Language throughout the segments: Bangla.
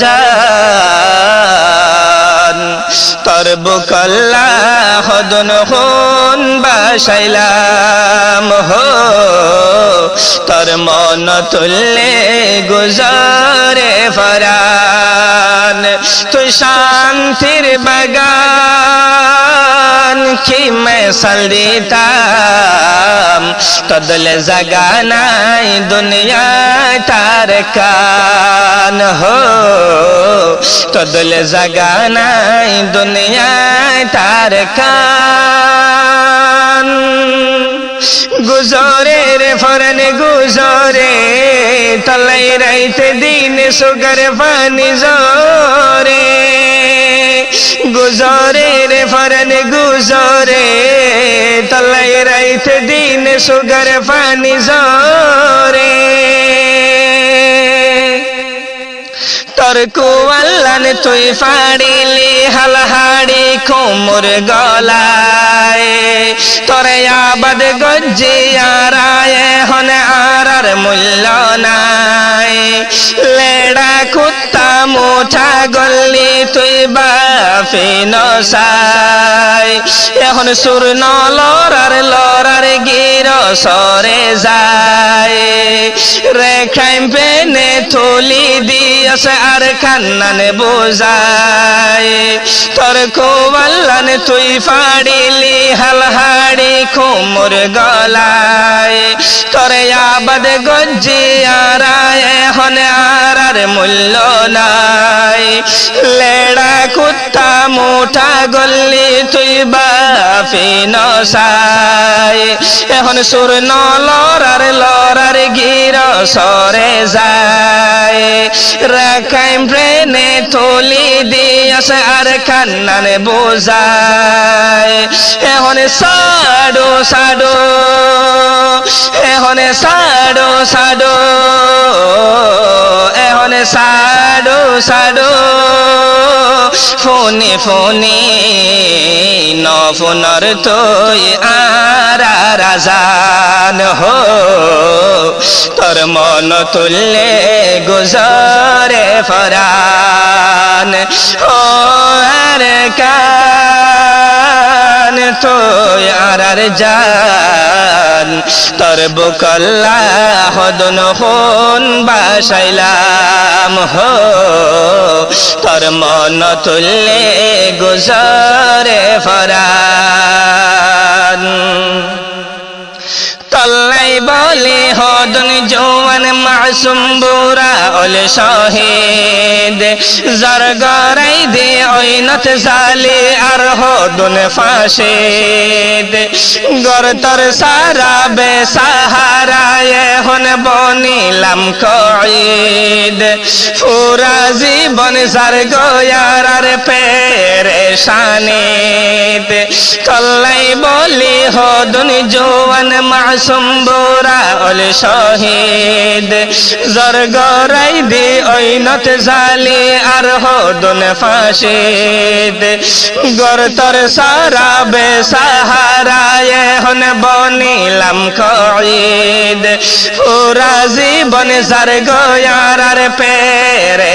জান তোর বুকল্লা হদন হন বাসাইলাম হো তোর মন তুললে গুজরে ফরান তুই শান্তির বাগান কি মিসাল দিতাম তদলে জাগা নাই দুনিয়ায় তার কান হো তদলে জাগা নাই দুনিয়ায় তার কান গুজরে রে ফরন গুজরে তলাই রাইতে দিন সুগর পানি জোরে গুজরে রে ফরন গুজরে তলাই রাইতে দিন সুগর পানি জোরে তোর কুয়াল্লান তুই ফাড়িলি হালহাড়ি কোমর গলায় তোরে আবাদ গজ্জিয়ারায় হন আর মূল্য নাই লেড়া কুত্তা মুঠা গল্লি তুই বাফি নসাই এখন সুরন লড়ার গির সরে যায় রেখাইম পেনে থলি দিয়াছে আর কান্নান বোঝায় তোর কোয়াল্লান তুই ফাড়িলি হালহাড়ি কোমর গলায় তোরে আবাদ গজ্জিয়ারায় হন আর মূল্য নাই লেড়া কুত্তা মুঠা গল্লি তুই বাফি নসাই এখন সুরন লড়ার গির সরে যায় রাখাইম প্রেনে থলি দিয়াছে আর কান্নান বোঝায় এখন সাডো সাডো এখন সাডো সাডো এখন সাডো সাডো ফোনে ফোনে নফোনর তুই আর রাজান হো তোর মন তুললে গুজরে ফরান ও আর কান তুই আর জান তোর বুকল্লা হদন হন বাসাইলাম হো তোর মন তুললে গুজরে ফরান তল্লাই বলে হদন জওয়ান মাসুম বুরা ওল শহীদ জরগরাই দে ওইনত জালি আর হদন ফাশিদ গরতর সারা বেসাহারায় হন বনিলাম কঈদ পুরা জীবন জরগয়ার আর পেরেশানিদ তল্লাই বলি হদন জওয়ান মাসুম বুরা ওল শহীদ জরগরাই দে ওইনত জালি আর হদন ফাশিদ গরতর সারা বেসাহারায় হন বনিলাম কঈদ পুরা জীবন জরগয়ার আর পেরেশানিদ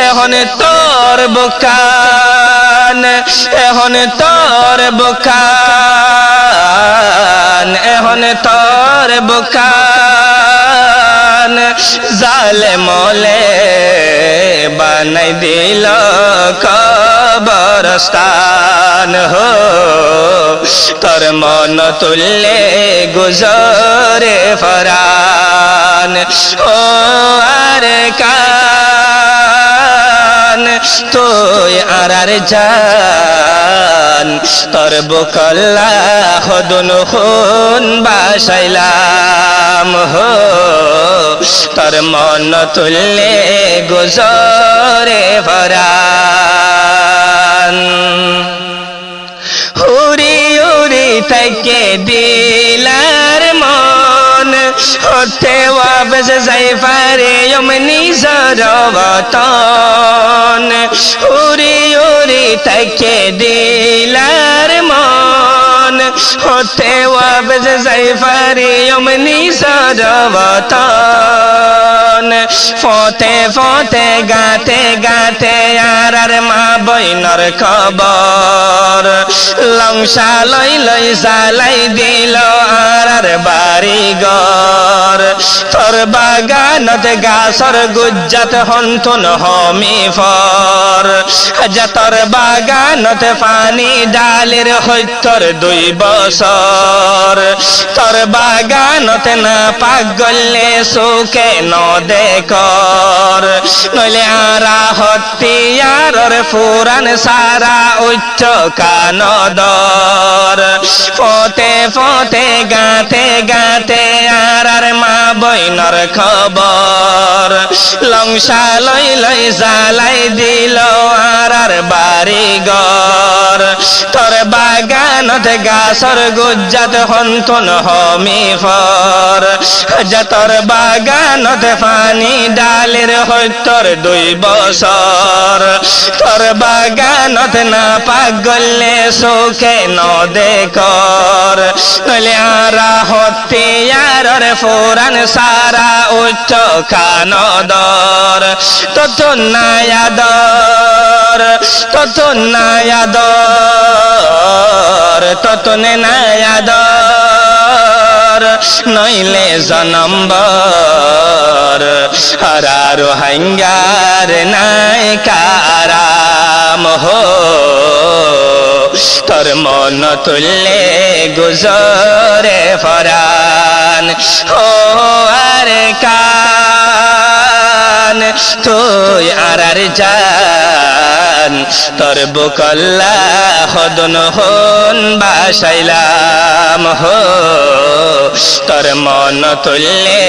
এখন তোর বুকান এখন তোর বুকান এখন তোর বুকান জালে মলে বানাই দিল কবরস্থান হো তোর মন তুললে গুজরে ফরান ও আর কান তুই আর জান তোর বুকল্লা হদন হন বাসাইলাম হো তোর মন তুললে গুজরে ফরান হুরি উরি থেকে দিলার মন হতে ওয়াবস যাই পারে অমনি জরবতন উরি উরি থেকে দিলার মন হতে ওয়াবস যাই পারে অমনি জরবতন ফতে ফতে গাতে গাতে আর মা বইনর খবর লংসা লই লই জ্বালাই দিল আর বাড়ি ঘর তোর বাগানত গাছর গুজ্জাত হন্তন হমি ফর তোর বাগানত পানি ডালের হইতর 2 বছর তোর বাগানত না পাক গলে সুখে ন দেখর নইলে আরা হতিয়ারর ফুরান সারা উচ্চ কানদর ফতে ফতে গাতে গাতে আর মা বইনর খবর লংসা লই লই জ্বালাই দিল আর বাড়ি ঘর তোর বাগানত গাছর গুজ্জাত হন্তন হমি ফর তোর বাগানত পানি ডালের হইতর 2 বছর তোর বাগানত না পাক গলে সুখে ন দেখর নইলে আরা হতিয়ারর ফুরান সারা উচ্চ কানদর তত নায়াদর তত নায়াদর তত নায়াদর নইলে জনম্বর হারার হাঙ্গার নাই কারাম হো তোর মন তুললে গুজরে ফরান ও আর কান তুই আর জান তোর বুকল্লা হদন হন বাসাইলাম হো তোর মন তুললে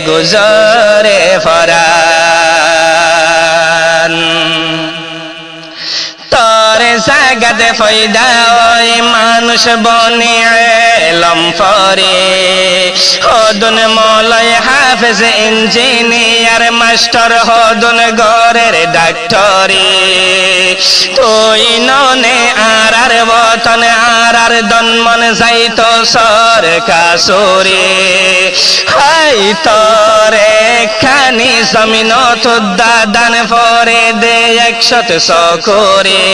গুজরে ফরান তোর জাগাতে ফয়দা ওই মানুষ বনে এলম ফরে হদন মলয় হাফেজ ইঞ্জিনিয়ার মাস্টার হদন ঘরের ডাক্তারি তুই ননে আর বতন আর দনমন যাইতো সর কাসুরি হাই তোরে খানি জমিন তুদ্দা দান ফরে দে 100 সকরে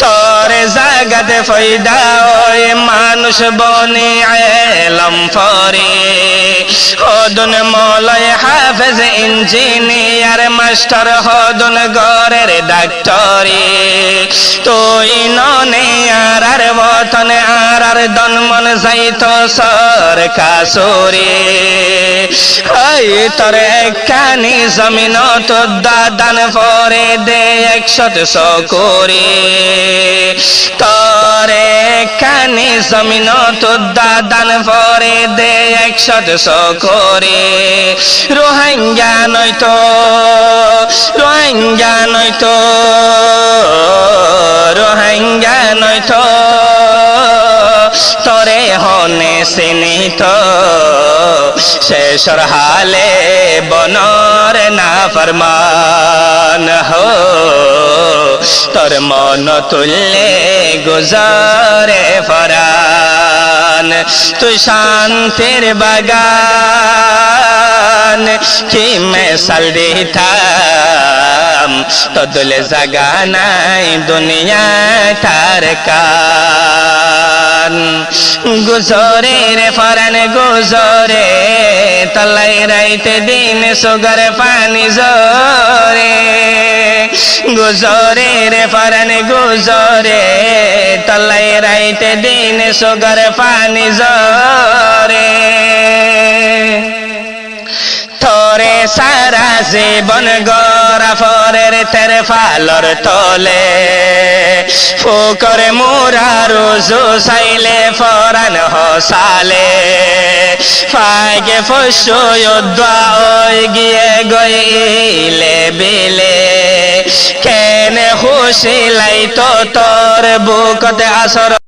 তোর জাগাতে ফয়দা ওই মানুষ বনে এলম ফরে হদন মলয় হাফেজ ইঞ্জিনিয়ার মাস্টার হদন ঘরের ডাক্তারি তুই ননে আর বতন আর দনমন যাইতো সর কাসুরি হাই তোর একখানি জমিন তুদ্দা দান ফরে দে 100 সকরে তোরে খানি জমিন তুদ্দা দান ফরে দে 100 সকরে রোহিঙ্গা নয়তো রোহিঙ্গা নয়তো রোহিঙ্গা নয়তো তোরে হনে চিনিত শেষর হালে বনর না ফরমান হো তোর মন তুললে গুজরে ফরান তুই শান্তির বাগান কি মেসাল দিতাম তদলে জাগা নাই দুনিয়া তার কান গুজরে রে ফরান গুজরে তলাই রাইতে দিন সুগর পানি জরে গুজরে রে ফরান গুজরে তলাই রাইতে দিন সুগর পানি জরে তোরে সারা জীবন গড়া ফরের তের ফালর তলে ফুকরে মোরা রোজো চাইলে ফরান হসালে ফাইগে ফসুদ্দা ওই গিয়ে গইলে বিলে কেনে খুশি লাইতো তোর বুকতে আসর